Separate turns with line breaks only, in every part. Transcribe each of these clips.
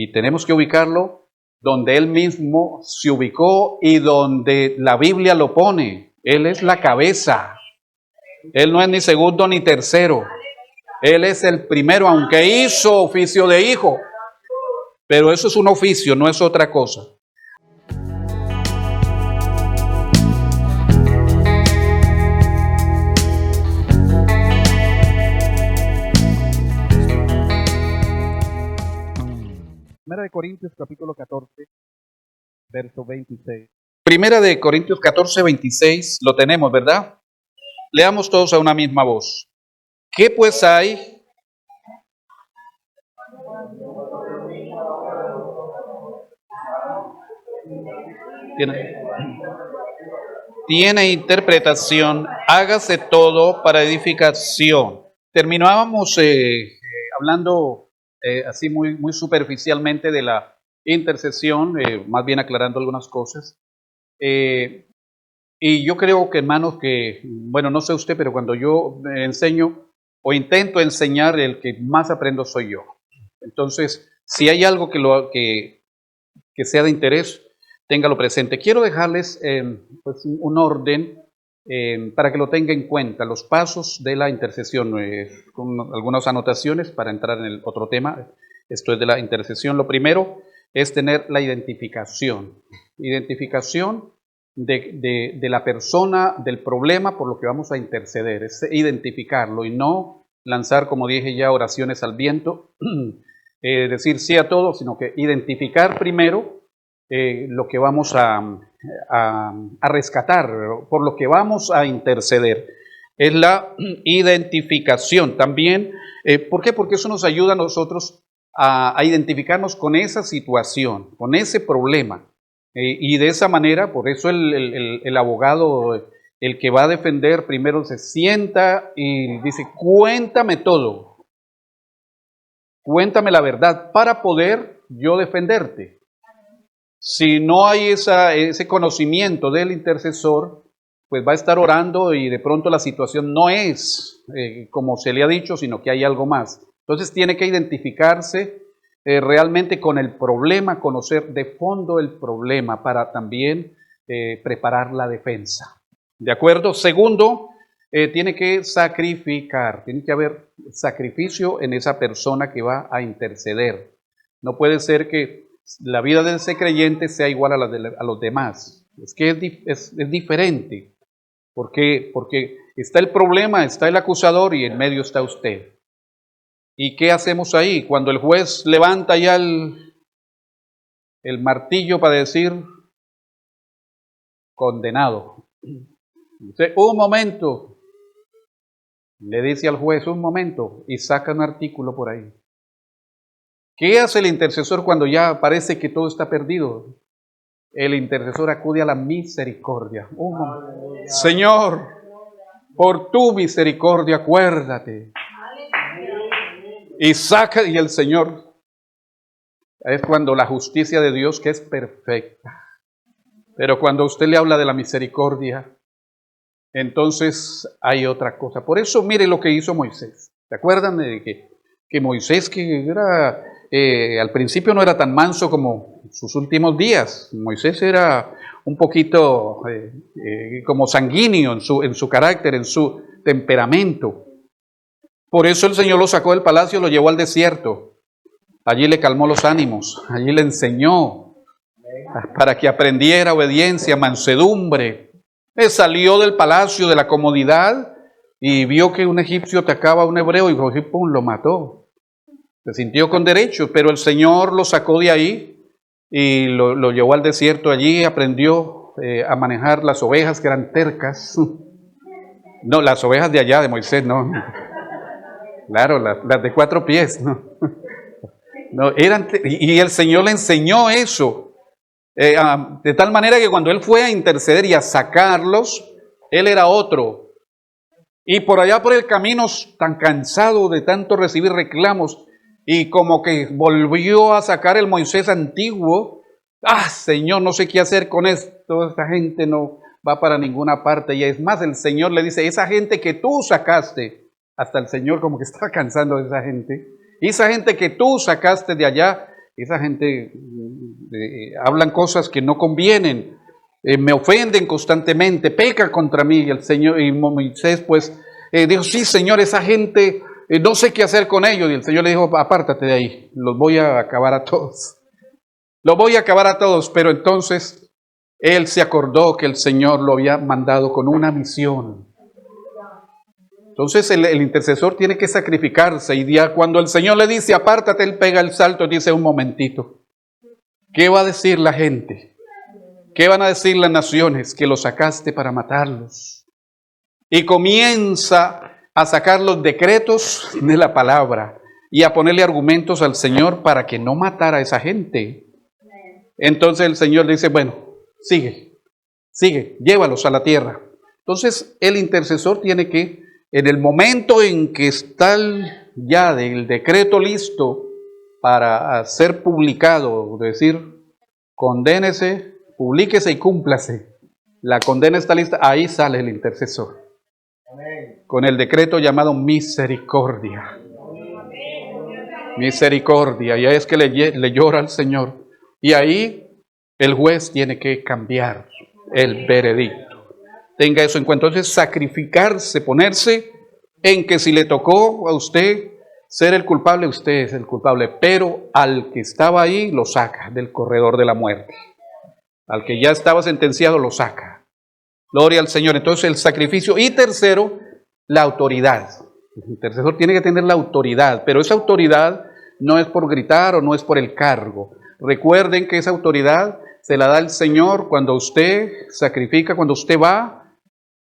y tenemos que ubicarlo donde Él mismo se ubicó y donde la Biblia lo pone. Él es la cabeza. Él no es ni segundo ni tercero. Él es el primero, aunque hizo oficio de hijo. Pero eso es un oficio, no es otra cosa. Primera de Corintios capítulo 14, verso 26. Primera de Corintios 14, 26, lo tenemos, ¿verdad? Leamos todos a una misma voz. ¿Qué pues hay? Tiene interpretación, hágase todo para edificación. Terminábamos hablando así muy superficialmente de la intercesión, más bien aclarando algunas cosas. Y yo creo que, hermanos, que, bueno, no sé usted, pero cuando yo enseño o intento enseñar, el que más aprendo soy yo. Entonces, si hay algo que sea de interés, téngalo presente. Quiero dejarles pues, un orden para que lo tenga en cuenta, los pasos de la intercesión, con algunas anotaciones para entrar en el otro tema. Esto es de la intercesión. Lo primero es tener la identificación de la persona, del problema por lo que vamos a interceder, es identificarlo y no lanzar, como dije ya, oraciones al viento, decir sí a todo, sino que identificar primero lo que vamos a rescatar, por lo que vamos a interceder. Es la identificación también. ¿Por qué? Porque eso nos ayuda a nosotros a identificarnos con esa situación, con ese problema. Y de esa manera, por eso el abogado, el que va a defender, primero se sienta y dice, cuéntame todo, cuéntame la verdad para poder yo defenderte. Si no hay ese conocimiento del intercesor, pues va a estar orando y de pronto la situación no es como se le ha dicho, sino que hay algo más. Entonces tiene que identificarse realmente con el problema, conocer de fondo el problema para también preparar la defensa. ¿De acuerdo? Segundo, tiene que sacrificar, tiene que haber sacrificio en esa persona que va a interceder. No puede ser que la vida de ese creyente sea igual a los demás. Es que es diferente. ¿Por qué? Porque está el problema, está el acusador y en medio está usted. ¿Y qué hacemos ahí? Cuando el juez levanta ya el martillo para decir condenado. Usted, un momento, le dice al juez, un momento, y saca un artículo por ahí. ¿Qué hace el intercesor cuando ya parece que todo está perdido? El intercesor acude a la misericordia. Señor, por tu misericordia, acuérdate. Y saca, y el Señor, es cuando la justicia de Dios, que es perfecta. Pero cuando usted le habla de la misericordia, entonces hay otra cosa. Por eso, mire lo que hizo Moisés. ¿Se acuerdan de que Moisés, que era, al principio no era tan manso como sus últimos días? Moisés era un poquito como sanguíneo en su carácter, en su temperamento. Por eso el Señor lo sacó del palacio, lo llevó al desierto. Allí le calmó los ánimos, allí le enseñó para que aprendiera obediencia, mansedumbre. Él salió del palacio, de la comodidad, y vio que un egipcio atacaba a un hebreo y ¡pum!, lo mató. Se sintió con derecho, pero el Señor lo sacó de ahí y lo llevó al desierto. Allí aprendió a manejar las ovejas que eran tercas. No, las ovejas de allá, de Moisés, no. Claro, las de 4 pies, ¿no? No, y el Señor le enseñó eso. De tal manera que cuando Él fue a interceder y a sacarlos, Él era otro. Y por allá por el camino, tan cansado de tanto recibir reclamos, y como que volvió a sacar el Moisés antiguo. Señor, no sé qué hacer con esto, esta gente no va para ninguna parte. Y es más, el Señor le dice, esa gente que tú sacaste, hasta el Señor como que estaba cansando de esa gente, y esa gente que tú sacaste de allá, esa gente hablan cosas que no convienen, me ofenden constantemente, peca contra mí. Y el Señor, y Moisés pues dijo, sí Señor, esa gente, no sé qué hacer con ellos. Y el Señor le dijo, apártate de ahí, los voy a acabar a todos. Los voy a acabar a todos. Pero entonces él se acordó que el Señor lo había mandado con una misión. Entonces el intercesor tiene que sacrificarse, y ya cuando el Señor le dice apártate, él pega el salto y dice un momentito, ¿qué va a decir la gente? ¿Qué van a decir las naciones? Que los sacaste para matarlos. Y comienza a sacar los decretos de la palabra y a ponerle argumentos al Señor para que no matara a esa gente. Entonces el Señor le dice, bueno, sigue, llévalos a la tierra. Entonces el intercesor tiene que, en el momento en que está ya el decreto listo para ser publicado, decir, condénese, publíquese y cúmplase, la condena está lista, ahí sale el intercesor. Amén. Con el decreto llamado misericordia. Misericordia, y ahí es que le llora al Señor. Y ahí el juez tiene que cambiar el veredicto. Tenga eso en cuenta. Entonces, sacrificarse, ponerse en que si le tocó a usted ser el culpable, usted es el culpable, pero al que estaba ahí lo saca del corredor de la muerte. Al que ya estaba sentenciado lo saca. Gloria al Señor. Entonces, el sacrificio. Y tercero, la autoridad. El intercesor tiene que tener la autoridad, pero esa autoridad no es por gritar o no es por el cargo. Recuerden que esa autoridad se la da el Señor cuando usted sacrifica, cuando usted va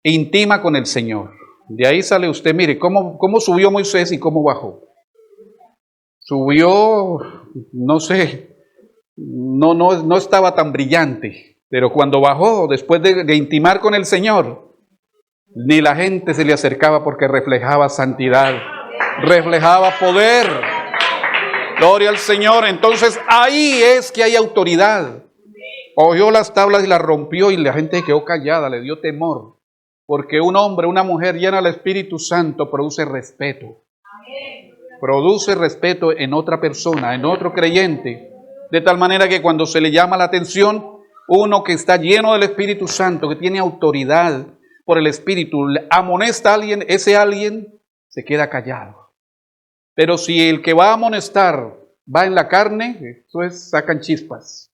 e intima con el Señor. De ahí sale usted, mire, ¿cómo subió Moisés y cómo bajó? Subió, no sé, no estaba tan brillante, pero cuando bajó, después de intimar con el Señor, ni la gente se le acercaba porque reflejaba santidad, reflejaba poder. Gloria al Señor. Entonces ahí es que hay autoridad. Cogió las tablas y las rompió y la gente quedó callada, le dio temor. Porque un hombre, una mujer llena del Espíritu Santo produce respeto. Produce respeto en otra persona, en otro creyente. De tal manera que cuando se le llama la atención, uno que está lleno del Espíritu Santo, que tiene autoridad por el Espíritu, amonesta a alguien, ese alguien se queda callado. Pero si el que va a amonestar va en la carne, eso es, sacan chispas.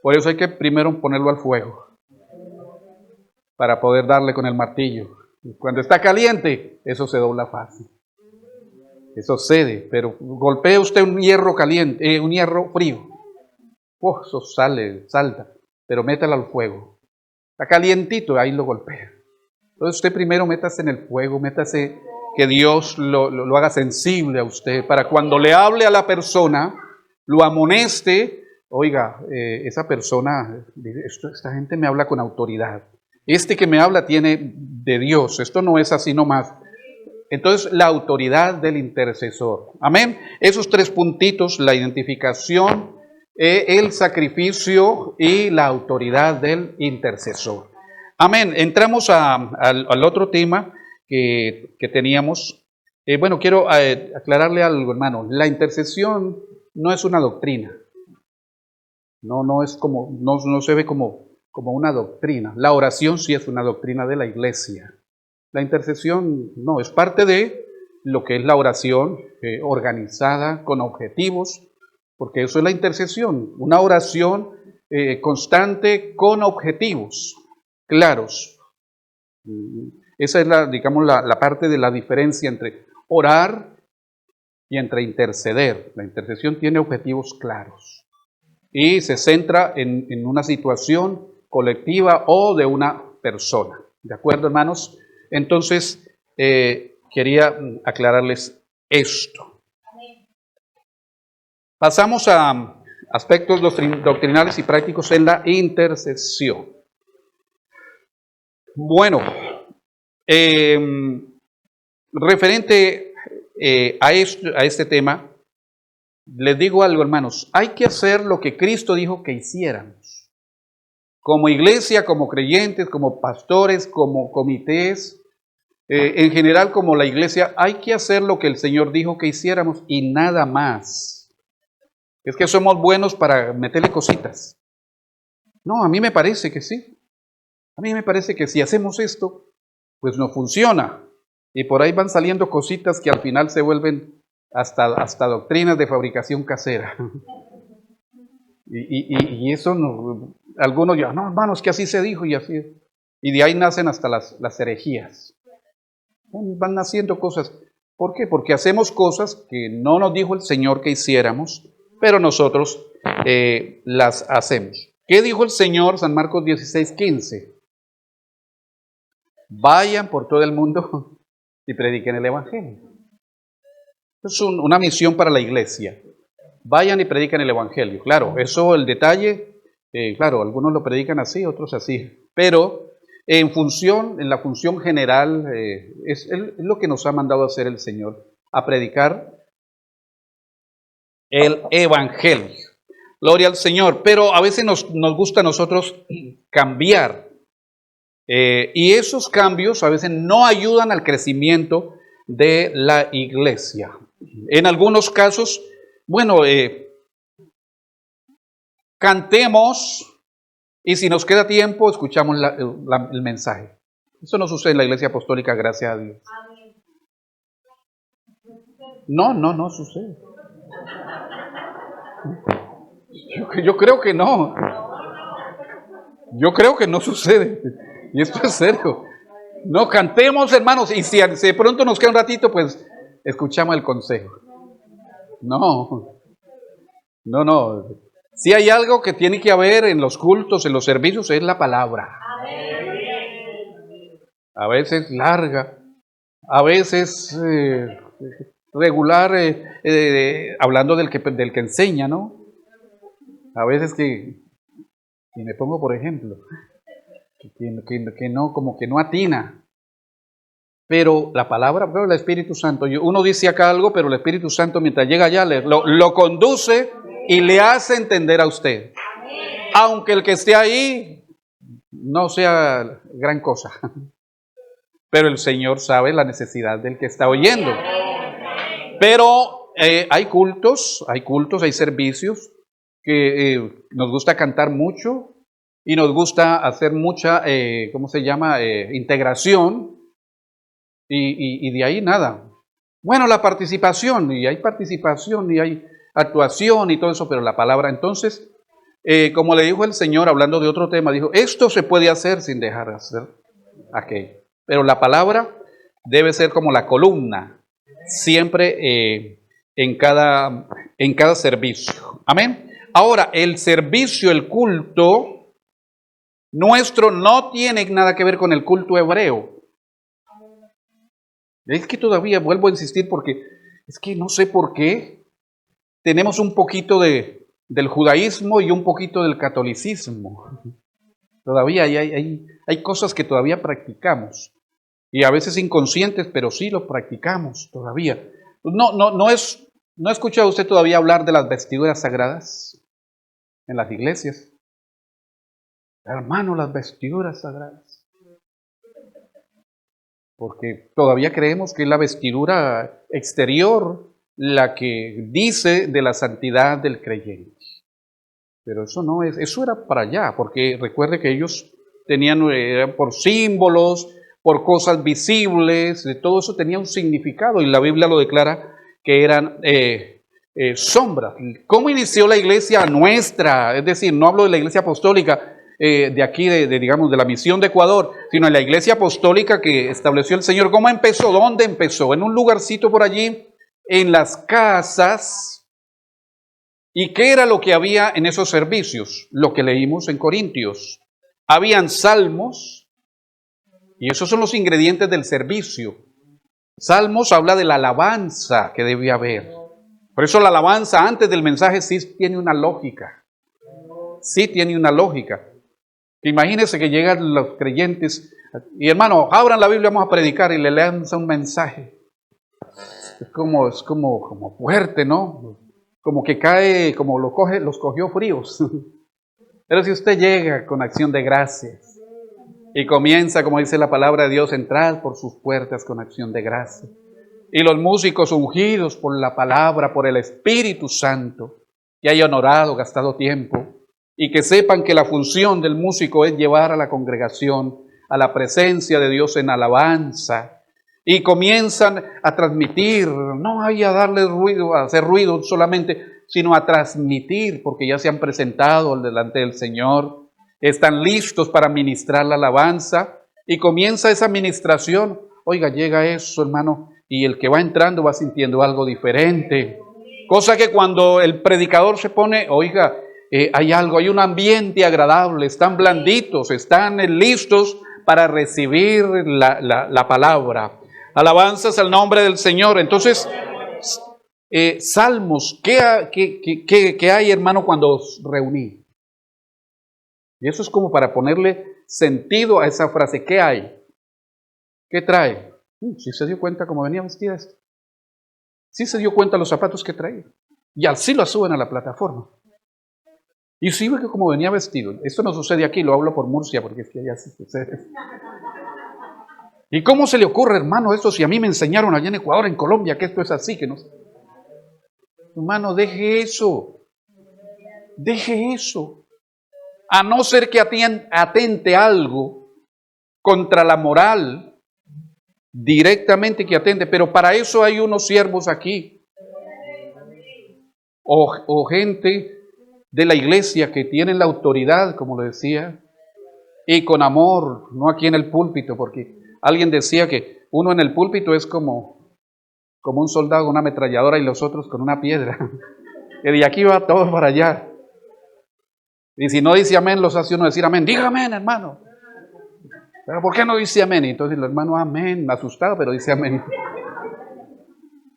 Por eso hay que primero ponerlo al fuego, para poder darle con el martillo. Cuando está caliente, eso se dobla fácil. Eso cede, pero golpea usted un hierro caliente, un hierro frío. Eso salta, pero métalo al fuego. Está calientito, ahí lo golpea. Entonces usted primero métase en el fuego, métase, que Dios lo haga sensible a usted, para cuando le hable a la persona, lo amoneste. Oiga, esa persona, esta gente me habla con autoridad. Este que me habla tiene de Dios, esto no es así nomás. Entonces, la autoridad del intercesor. Amén. Esos tres puntitos, la identificación, el sacrificio y la autoridad del intercesor. Amén. Entramos al otro tema que teníamos. Bueno, quiero aclararle algo, hermano. La intercesión no es una doctrina. No es como, no se ve como una doctrina. La oración sí es una doctrina de la iglesia. La intercesión no, es parte de lo que es la oración organizada con objetivos, porque eso es la intercesión, una oración constante con objetivos claros. Esa es la parte de la diferencia entre orar y entre interceder. La intercesión tiene objetivos claros y se centra en una situación colectiva o de una persona. ¿De acuerdo, hermanos? Entonces, quería aclararles esto. Pasamos a aspectos doctrinales y prácticos en la intercesión. Bueno, referente a este tema, les digo algo, hermanos. Hay que hacer lo que Cristo dijo que hiciéramos. Como iglesia, como creyentes, como pastores, como comités, en general como la iglesia, hay que hacer lo que el Señor dijo que hiciéramos y nada más. Es que somos buenos para meterle cositas. No, a mí me parece que sí. A mí me parece que si hacemos esto, pues no funciona. Y por ahí van saliendo cositas que al final se vuelven hasta doctrinas de fabricación casera. Y eso, no, algunos ya, no, hermanos, que así se dijo y así. Y de ahí nacen hasta las herejías. Van naciendo cosas. ¿Por qué? Porque hacemos cosas que no nos dijo el Señor que hiciéramos, pero nosotros las hacemos. ¿Qué dijo el Señor? San Marcos 16:15. Vayan por todo el mundo y prediquen el Evangelio. Es una misión para la iglesia. Vayan y prediquen el Evangelio. Claro, eso el detalle, claro, algunos lo predican así, otros así. Pero en la función general, es lo que nos ha mandado a hacer el Señor, a predicar el Evangelio. Gloria al Señor. Pero a veces nos gusta a nosotros cambiar. Y esos cambios a veces no ayudan al crecimiento de la iglesia. En algunos casos, bueno, cantemos y si nos queda tiempo, escuchamos el mensaje. Eso no sucede en la iglesia apostólica, gracias a Dios. No sucede. Yo creo que no. Yo creo que no sucede. Y esto es serio. No, cantemos, hermanos, y si de pronto nos queda un ratito, pues escuchamos el consejo. No. Si hay algo que tiene que haber en los cultos, en los servicios, es la palabra. A veces larga, a veces regular, hablando del que enseña, ¿no? A veces y me pongo por ejemplo, que no, como que no atina. Pero la palabra, pero el Espíritu Santo, uno dice acá algo, pero el Espíritu Santo mientras llega allá lo conduce y le hace entender a usted. Aunque el que esté ahí no sea gran cosa. Pero el Señor sabe la necesidad del que está oyendo. Pero hay cultos, hay servicios que nos gusta cantar mucho y nos gusta hacer mucha, ¿cómo se llama? Integración. Y de ahí nada. Bueno, la participación, y hay participación, y hay actuación y todo eso, pero la palabra, entonces, como le dijo el Señor, hablando de otro tema, dijo, esto se puede hacer sin dejar de hacer aquello. Pero la palabra debe ser como la columna, siempre en cada servicio. Amén. Ahora, el servicio, el culto nuestro no tiene nada que ver con el culto hebreo. Es que todavía vuelvo a insistir porque es que no sé por qué tenemos un poquito del judaísmo y un poquito del catolicismo. Todavía hay cosas que todavía practicamos y a veces inconscientes, pero sí lo practicamos todavía. ¿No ha escuchado usted todavía hablar de las vestiduras sagradas en las iglesias? Hermano, las vestiduras sagradas. Porque todavía creemos que es la vestidura exterior la que dice de la santidad del creyente. Pero eso no es, eso era para allá, porque recuerde que ellos tenían por símbolos, por cosas visibles, de todo eso tenía un significado y la Biblia lo declara que eran sombras. ¿Cómo inició la iglesia nuestra? Es decir, no hablo de la iglesia apostólica, de aquí, digamos, de la misión de Ecuador, sino en la iglesia apostólica que estableció el Señor. ¿Cómo empezó? ¿Dónde empezó? En un lugarcito por allí, en las casas. ¿Y qué era lo que había en esos servicios? Lo que leímos en Corintios. Habían salmos, y esos son los ingredientes del servicio. Salmos habla de la alabanza que debe haber. Por eso la alabanza antes del mensaje sí tiene una lógica. Sí tiene una lógica. Imagínense que llegan los creyentes y hermano, abran la Biblia, vamos a predicar y le lanza un mensaje. Es como fuerte, ¿no? Como que cae, como los cogió fríos. Pero si usted llega con acción de gracias y comienza, como dice la palabra de Dios, entrar por sus puertas con acción de gracias. Y los músicos ungidos por la palabra, por el Espíritu Santo, que haya honorado, gastado tiempo, y que sepan que la función del músico es llevar a la congregación a la presencia de Dios en alabanza, y comienzan a transmitir, no hay a darle ruido, a hacer ruido solamente, sino a transmitir, porque ya se han presentado delante del Señor, están listos para ministrar la alabanza, y comienza esa ministración. Oiga, llega eso, hermano, y el que va entrando va sintiendo algo diferente. Cosa que cuando el predicador se pone, oiga, hay algo, hay un ambiente agradable, están blanditos, están listos para recibir la palabra. Alabanzas al nombre del Señor. Entonces, salmos, ¿qué hay, hermano, cuando os reuní? Y eso es como para ponerle sentido a esa frase. ¿Qué hay? ¿Qué trae? ¿Sí se dio cuenta cómo venía vestida esto? ¿Sí se dio cuenta los zapatos que traía? Y así lo suben a la plataforma. Y sí ve que como venía vestido. Esto no sucede aquí, lo hablo por Murcia, porque es que allá sí sucede. ¿Y cómo se le ocurre, hermano, esto si a mí me enseñaron allá en Ecuador, en Colombia, que esto es así, que no? Hermano, deje eso. Deje eso. A no ser que atente algo contra la moral, directamente que atente, pero para eso hay unos siervos aquí. O gente de la iglesia que tienen la autoridad, como lo decía, y con amor, no aquí en el púlpito, porque alguien decía que uno en el púlpito es como un soldado con una ametralladora y los otros con una piedra, que de aquí va todo para allá. Y si no dice amén, los hace uno decir amén. Diga amén, hermano. ¿Pero por qué no dice amén? Y entonces el hermano, amén, asustado, pero dice amén.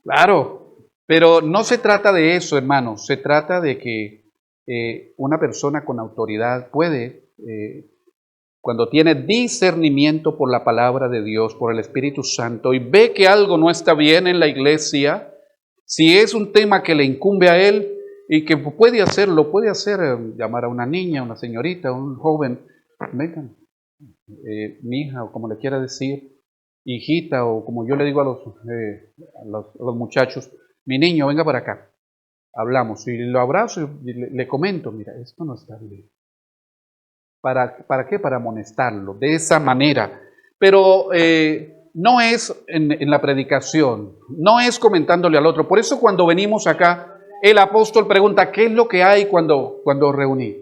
Claro, pero no se trata de eso, hermano. Se trata de que una persona con autoridad puede, cuando tiene discernimiento por la palabra de Dios, por el Espíritu Santo, y ve que algo no está bien en la iglesia, si es un tema que le incumbe a él y que puede hacer, llamar a una niña, una señorita, un joven, vengan, mi hija, o como le quiera decir, hijita, o como yo le digo a los muchachos, mi niño, venga para acá. Hablamos, y lo abrazo y le comento, mira, esto no está bien. ¿Para qué? Para amonestarlo, de esa manera. Pero no es en la predicación, no es comentándole al otro. Por eso cuando venimos acá, el apóstol pregunta, ¿qué es lo que hay cuando reuní?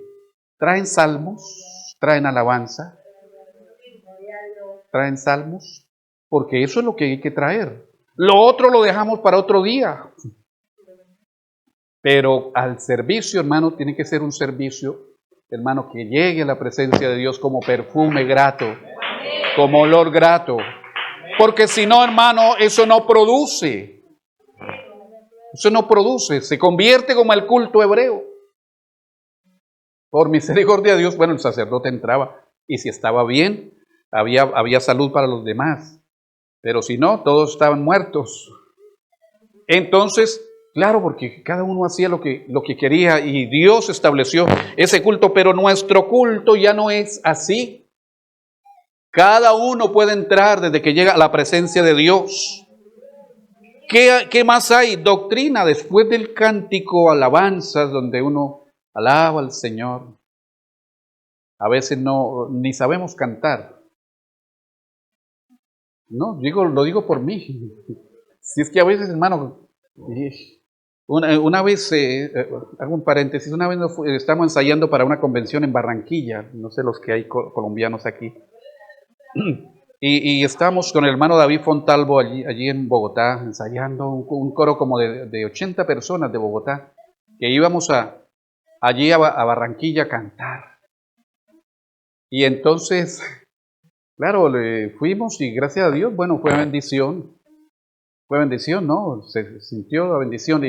¿Traen salmos? ¿Traen alabanza? ¿Traen salmos? Porque eso es lo que hay que traer. Lo otro lo dejamos para otro día. Pero al servicio, hermano, tiene que ser un servicio, hermano, que llegue a la presencia de Dios como perfume grato, como olor grato. Porque si no, hermano, eso no produce. Eso no produce. Se convierte como el culto hebreo. Por misericordia de Dios, bueno, el sacerdote entraba y si estaba bien, había salud para los demás. Pero si no, todos estaban muertos. Entonces, claro, porque cada uno hacía lo que quería y Dios estableció ese culto, pero nuestro culto ya no es así. Cada uno puede entrar desde que llega a la presencia de Dios. ¿Qué más hay? Doctrina, después del cántico, alabanzas, donde uno alaba al Señor. A veces ni sabemos cantar. No, lo digo por mí. Si es que a veces, hermano, una vez, hago un paréntesis, una vez estamos ensayando para una convención en Barranquilla, no sé los que hay colombianos aquí, y estamos con el hermano David Fontalvo allí en Bogotá, ensayando un coro como de 80 personas de Bogotá, que íbamos allí a Barranquilla a cantar. Y entonces, claro, fuimos y gracias a Dios, bueno, fue bendición, ¿no? Se sintió la bendición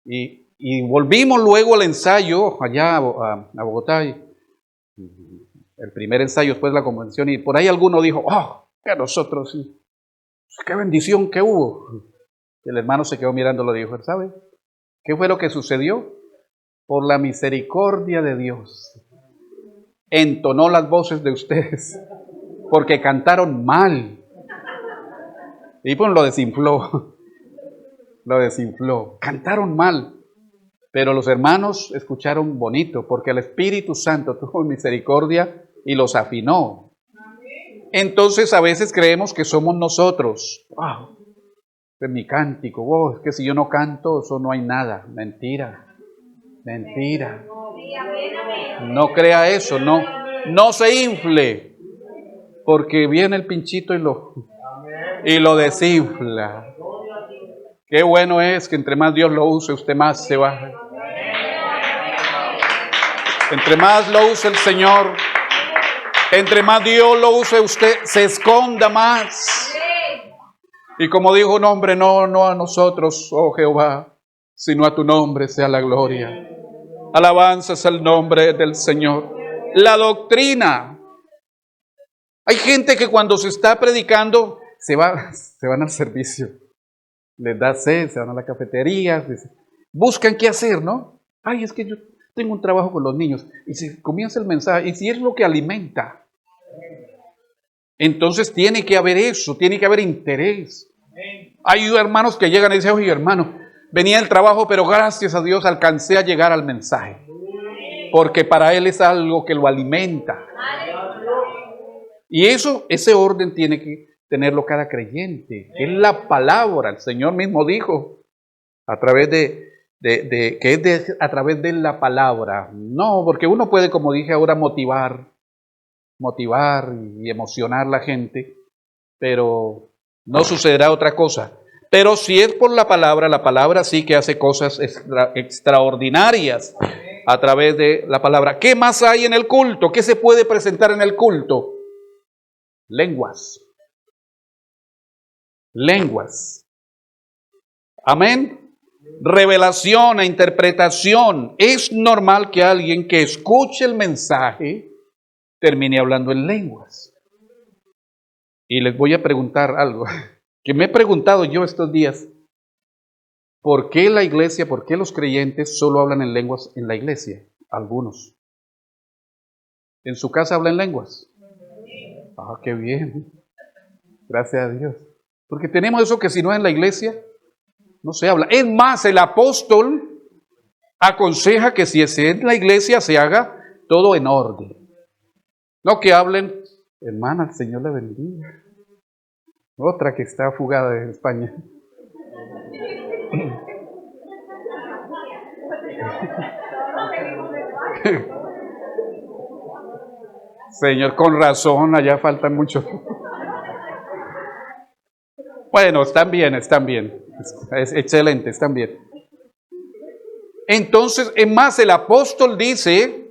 y volvimos luego al ensayo allá a Bogotá, y el primer ensayo después de la convención, y por ahí alguno dijo, que nosotros, qué bendición que hubo. Y el hermano se quedó mirándolo y dijo, ¿sabe qué fue lo que sucedió? Por la misericordia de Dios, entonó las voces de ustedes, porque cantaron mal. Y pues lo desinfló, cantaron mal. Pero los hermanos escucharon bonito, porque el Espíritu Santo tuvo misericordia y los afinó. Entonces a veces creemos que somos nosotros. ¡Wow! Es mi cántico. ¡Wow! Es que si yo no canto, eso no hay nada. Mentira. Mentira. No crea eso, no. No se infle. Porque viene el pinchito y lo desinfla. Qué bueno es que entre más Dios lo use, usted más se baja. Entre más lo use el Señor, entre más Dios lo use, usted se esconda más. Y como dijo un hombre, no a nosotros, oh Jehová, sino a tu nombre sea la gloria. Alabanzas al nombre del Señor. La doctrina. Hay gente que cuando se está predicando, se van al servicio. Les da sed, se van a la cafetería, buscan qué hacer, ¿no? Ay, es que yo tengo un trabajo con los niños. Y si comienza el mensaje, y si es lo que alimenta, entonces tiene que haber eso, tiene que haber interés. Hay hermanos que llegan y dicen, oye hermano, venía del trabajo, pero gracias a Dios alcancé a llegar al mensaje. Porque para él es algo que lo alimenta. Y ese orden tiene que tenerlo cada creyente. Es la palabra. El Señor mismo dijo a través a través de la palabra. No, porque uno puede, como dije ahora, motivar y emocionar a la gente, pero no sucederá otra cosa. Pero si es por la palabra sí que hace cosas extraordinarias a través de la palabra. ¿Qué más hay en el culto? ¿Qué se puede presentar en el culto? Lenguas. Amén. Revelación e interpretación. Es normal que alguien que escuche el mensaje termine hablando en lenguas. Y les voy a preguntar algo que me he preguntado yo estos días. ¿Por qué la iglesia, por qué los creyentes solo hablan en lenguas en la iglesia? Algunos. ¿En su casa hablan lenguas? Ah, qué bien. Gracias a Dios. Porque tenemos eso que si no es en la iglesia, no se habla. Es más, el apóstol aconseja que si es en la iglesia se haga todo en orden. No que hablen, hermana, el Señor le bendiga. Otra que está fugada de España. Señor, con razón, allá faltan muchos. Bueno, están bien. Es excelente, están bien. Entonces, es más, el apóstol dice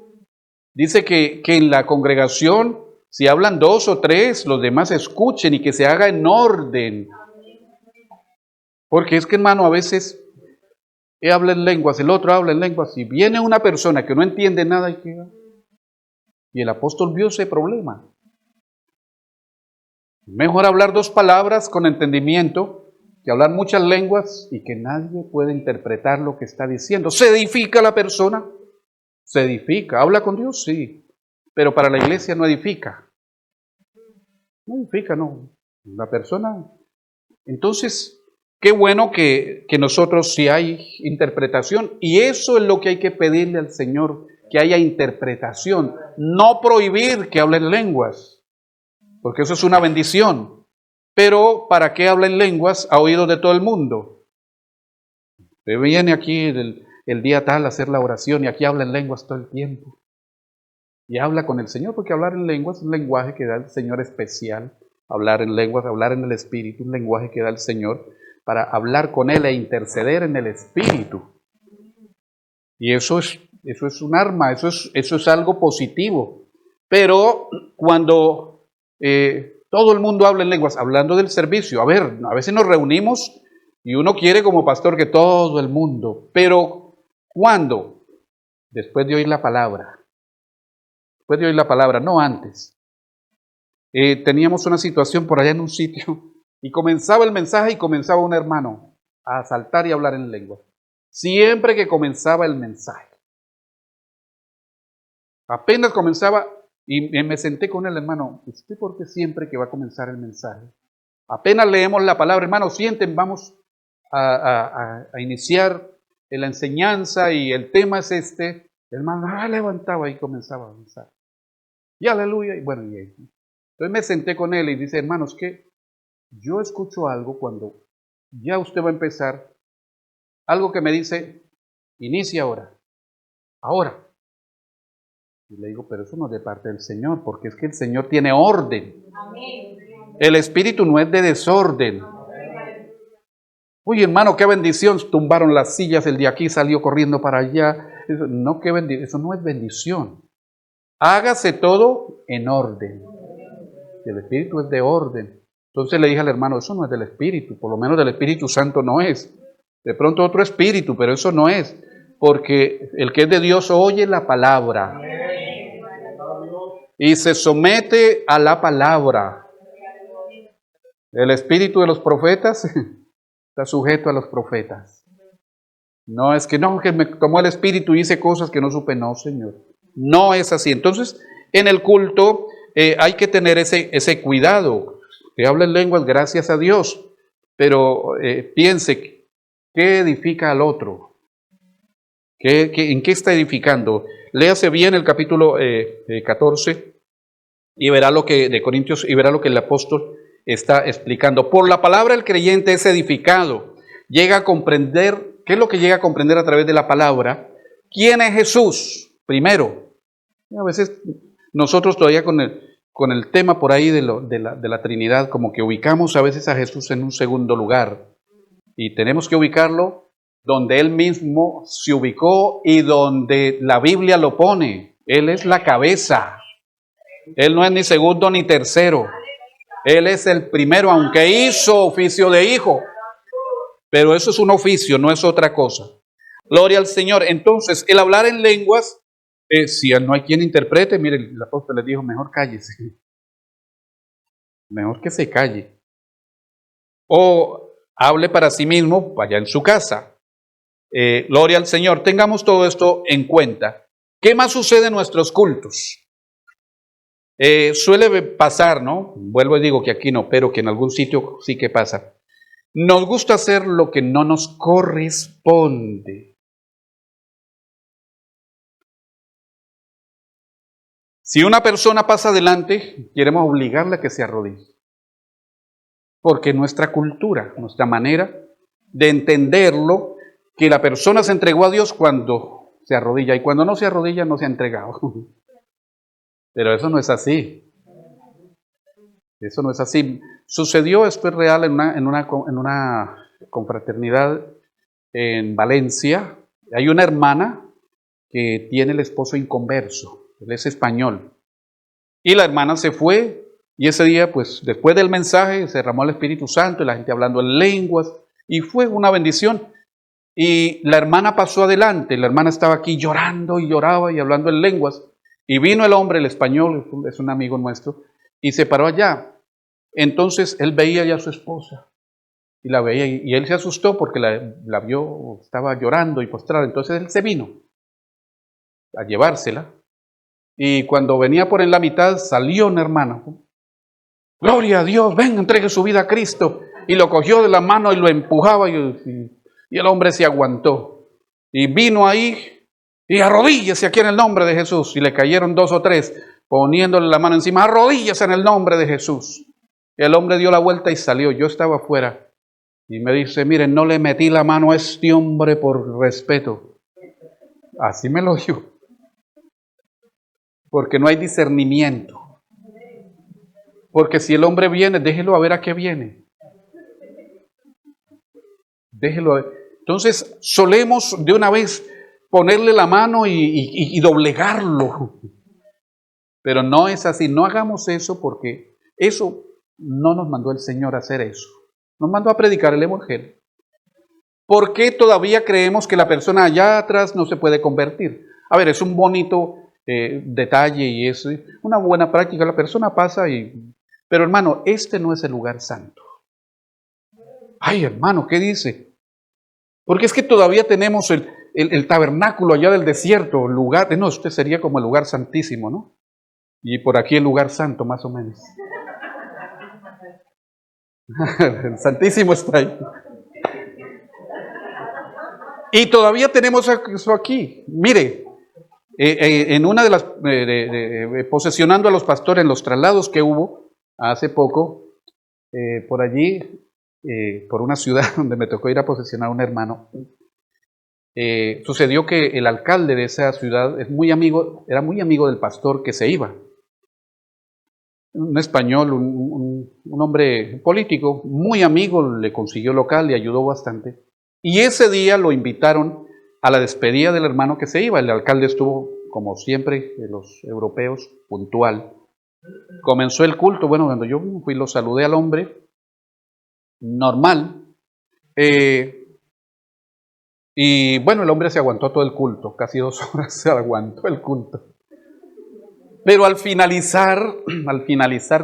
que en la congregación, si hablan 2 o 3, los demás escuchen y que se haga en orden. Porque es que, hermano, a veces habla en lenguas, el otro habla en lenguas, y viene una persona que no entiende nada y el apóstol vio ese problema. Mejor hablar 2 palabras con entendimiento que hablar muchas lenguas y que nadie puede interpretar lo que está diciendo. ¿Se edifica la persona? Se edifica. ¿Habla con Dios? Sí. Pero para la iglesia no edifica. No edifica, no. La persona. Entonces, qué bueno que nosotros sí hay interpretación. Y eso es lo que hay que pedirle al Señor, que haya interpretación. No prohibir que hablen lenguas, porque eso es una bendición. Pero, ¿para qué hablen lenguas a oídos de todo el mundo? Usted viene aquí el día tal a hacer la oración y aquí habla en lenguas todo el tiempo. Y habla con el Señor, porque hablar en lenguas es un lenguaje que da el Señor especial. Hablar en lenguas, hablar en el Espíritu, un lenguaje que da el Señor para hablar con Él e interceder en el Espíritu. Y eso es un arma, eso es algo positivo. Pero cuando todo el mundo habla en lenguas, hablando del servicio, a ver, a veces nos reunimos y uno quiere como pastor que todo el mundo, pero ¿cuándo? Después de oír la palabra. Después de oír la palabra, no antes. Teníamos una situación por allá en un sitio y comenzaba el mensaje y comenzaba un hermano a saltar y hablar en lengua. Siempre que comenzaba el mensaje. Apenas comenzaba y me senté con el hermano. ¿Usted por qué siempre que va a comenzar el mensaje? Apenas leemos la palabra, hermano, sienten, vamos a iniciar. en la enseñanza y el tema es este, el hermano levantaba y comenzaba a avanzar. Y aleluya, y bueno, entonces me senté con él y dice, hermanos, que yo escucho algo cuando ya usted va a empezar, algo que me dice, inicia ahora. Y le digo, pero eso no es de parte del Señor, porque es que el Señor tiene orden. El espíritu no es de desorden. Uy, hermano, qué bendición, tumbaron las sillas, el de aquí salió corriendo para allá. Eso no, eso no es bendición. Hágase todo en orden. El espíritu es de orden. Entonces le dije al hermano, eso no es del espíritu, por lo menos del Espíritu Santo no es. De pronto otro espíritu, pero eso no es. Porque el que es de Dios oye la palabra y se somete a la palabra. El espíritu de los profetas está sujeto a los profetas. No es que no, que me tomó el espíritu y hice cosas que no supe. No, Señor. No es así. Entonces, en el culto hay que tener ese cuidado. Que habla en lenguas, gracias a Dios. Pero piense, ¿qué edifica al otro? ¿En qué está edificando? Léase bien el capítulo 14 y verá lo que de Corintios y verá lo que el apóstol está explicando. Por la palabra el creyente es edificado. Llega a comprender, ¿qué es lo que llega a comprender a través de la palabra? ¿Quién es Jesús? Primero. A veces nosotros todavía con el tema por ahí de la Trinidad, como que ubicamos a veces a Jesús en un segundo lugar. Y tenemos que ubicarlo donde Él mismo se ubicó y donde la Biblia lo pone. Él es la cabeza. Él no es ni segundo ni tercero. Él es el primero, aunque hizo oficio de hijo. Pero eso es un oficio, no es otra cosa. Gloria al Señor. Entonces, el hablar en lenguas, si no hay quien interprete, mire, el apóstol le dijo, mejor cállese. Mejor que se calle. O hable para sí mismo, vaya en su casa. Gloria al Señor. Tengamos todo esto en cuenta. ¿Qué más sucede en nuestros cultos? Suele pasar, ¿no? Vuelvo y digo que aquí no, pero que en algún sitio sí que pasa. Nos gusta hacer lo que no nos corresponde. Si una persona pasa adelante, queremos obligarle a que se arrodille. Porque nuestra cultura, nuestra manera de entenderlo, que la persona se entregó a Dios cuando se arrodilla y cuando no se arrodilla no se ha entregado. Pero eso no es así. Eso no es así. Sucedió, esto es real, en una confraternidad en Valencia. Hay una hermana que tiene el esposo inconverso. Él es español. Y la hermana se fue y ese día, pues después del mensaje, se derramó el Espíritu Santo y la gente hablando en lenguas y fue una bendición. Y la hermana pasó adelante, la hermana estaba aquí llorando y lloraba y hablando en lenguas. Y vino el hombre, el español, es un amigo nuestro, y se paró allá. Entonces él veía ya a su esposa y la veía y él se asustó porque la vio, estaba llorando y postrada. Entonces él se vino a llevársela. Y cuando venía por en la mitad, salió un hermano. Gloria a Dios, venga, entregue su vida a Cristo. Y lo cogió de la mano y lo empujaba y el hombre se aguantó. Y vino ahí y arrodíllese aquí en el nombre de Jesús. Y le cayeron 2 o 3 poniéndole la mano encima, arrodíllese en el nombre de Jesús. Y el hombre dio la vuelta y salió. Yo estaba afuera. Y me dice, miren, no le metí la mano a este hombre por respeto. Así me lo dio. Porque no hay discernimiento. Porque si el hombre viene, déjelo a ver a qué viene. Déjelo a ver. Entonces, solemos de una vez ponerle la mano y doblegarlo. Pero no es así. No hagamos eso porque eso no nos mandó el Señor a hacer eso. Nos mandó a predicar el Evangelio. ¿Por qué todavía creemos que la persona allá atrás no se puede convertir? A ver, es un bonito detalle y es una buena práctica. La persona pasa y... Pero hermano, este no es el lugar santo. Ay, hermano, ¿qué dice? Porque es que todavía tenemos el tabernáculo allá del desierto, lugar... No, este sería como el lugar santísimo, ¿no? Y por aquí el lugar santo, más o menos. El santísimo está ahí. Y todavía tenemos eso aquí. Mire, en una de las, posesionando a los pastores en los traslados que hubo hace poco, por allí, por una ciudad donde me tocó ir a posesionar a un hermano, sucedió que el alcalde de esa ciudad era muy amigo del pastor que se iba. Un español, un hombre político, muy amigo, le consiguió local, le ayudó bastante. Y ese día lo invitaron a la despedida del hermano que se iba. El alcalde estuvo, como siempre, de los europeos, puntual. Comenzó el culto. Bueno, cuando yo fui, lo saludé al hombre, normal. Y bueno, el hombre se aguantó todo el culto, casi 2 horas se aguantó el culto. Pero al finalizar,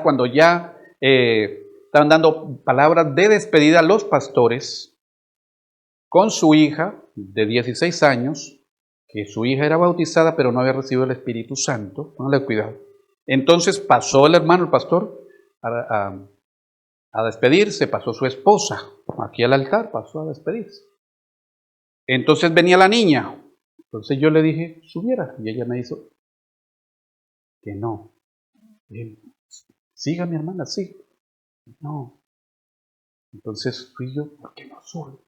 cuando ya estaban dando palabras de despedida a los pastores, con su hija de 16 años, que su hija era bautizada pero no había recibido el Espíritu Santo, póngale cuidado. Entonces pasó el hermano, el pastor, a despedirse, pasó su esposa, aquí al altar, pasó a despedirse. Entonces venía la niña, entonces yo le dije, subiera, y ella me hizo que no. Siga mi hermana, sí. No. Entonces fui yo, ¿por qué no sube?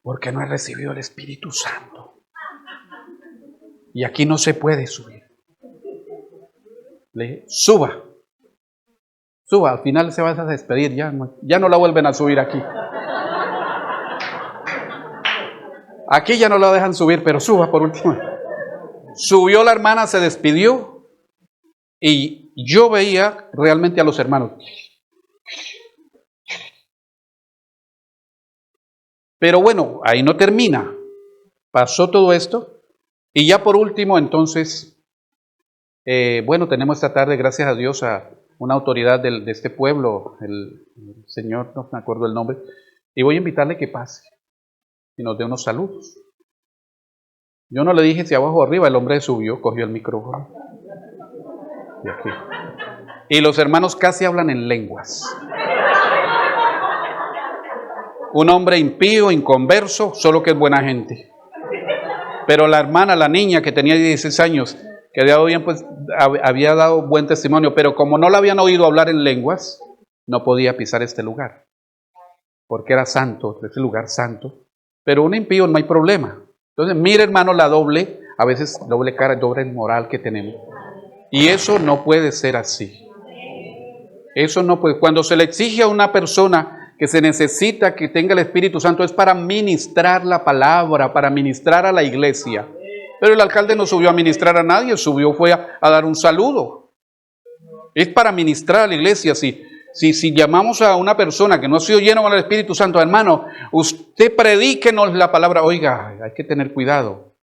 Porque no he recibido el Espíritu Santo. Y aquí no se puede subir. Le dije, suba. Suba, al final se va a despedir, ya no la vuelven a subir aquí. Aquí ya no la dejan subir, pero suba por último. Subió la hermana, se despidió y yo veía realmente a los hermanos. Pero bueno, ahí no termina. Pasó todo esto y ya por último entonces, bueno, tenemos esta tarde, gracias a Dios, a una autoridad de este pueblo, el señor, no me acuerdo el nombre, y voy a invitarle que pase y nos dé unos saludos. Yo no le dije si abajo o arriba, el hombre subió, cogió el micrófono. Y aquí. Y los hermanos casi hablan en lenguas. Un hombre impío, inconverso, solo que es buena gente. Pero la hermana, la niña que tenía 16 años, que había dado buen testimonio, pero como no la habían oído hablar en lenguas, no podía pisar este lugar. Porque era santo, este lugar santo. Pero un impío no hay problema. Entonces, mire hermano, a veces doble cara, doble moral que tenemos. Y eso no puede ser así. Eso no puede. Cuando se le exige a una persona que se necesita que tenga el Espíritu Santo, es para ministrar la palabra, para ministrar a la iglesia. Pero el alcalde no subió a ministrar a nadie, fue a dar un saludo. Es para ministrar a la iglesia. Si llamamos a una persona que no ha sido lleno con el Espíritu Santo, hermano, usted predíquenos la palabra. Oiga, hay que tener cuidado.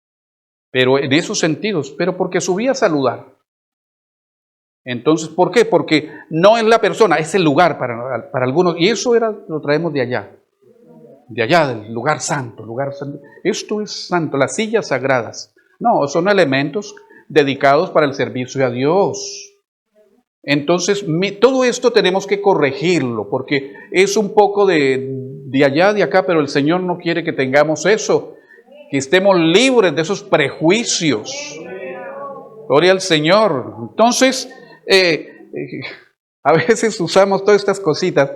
Pero en esos sentidos, pero porque subí a saludar. Entonces, ¿por qué? Porque no es la persona, es el lugar para algunos. Y eso lo traemos de allá, del lugar santo, Esto es santo, las sillas sagradas. No, son elementos dedicados para el servicio a Dios. Entonces, todo esto tenemos que corregirlo, porque es un poco de allá, de acá, pero el Señor no quiere que tengamos eso, que estemos libres de esos prejuicios. Gloria al Señor. Entonces, a veces usamos todas estas cositas.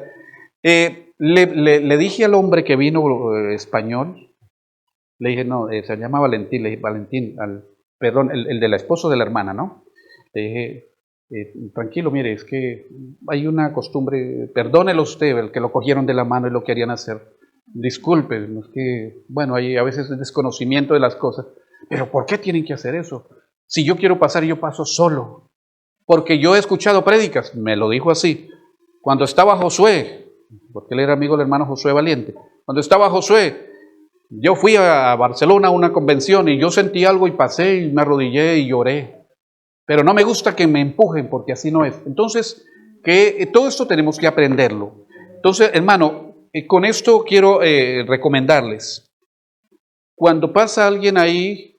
Le dije al hombre que vino español, le dije, no, se llama Valentín, le dije, Valentín, el de la esposa de la hermana, ¿no? Le dije, tranquilo, mire, es que hay una costumbre, perdónelo usted, el que lo cogieron de la mano y lo querían hacer. Disculpe, es que, bueno, hay a veces desconocimiento de las cosas, pero ¿por qué tienen que hacer eso? Si yo quiero pasar, yo paso solo. Porque yo he escuchado prédicas, me lo dijo así, cuando estaba Josué, porque él era amigo del hermano Josué Valiente, cuando estaba Josué, yo fui a Barcelona a una convención y yo sentí algo y pasé y me arrodillé y lloré, pero no me gusta que me empujen porque así no es. Entonces, todo esto tenemos que aprenderlo. Entonces, hermano, con esto quiero recomendarles, cuando pasa alguien ahí,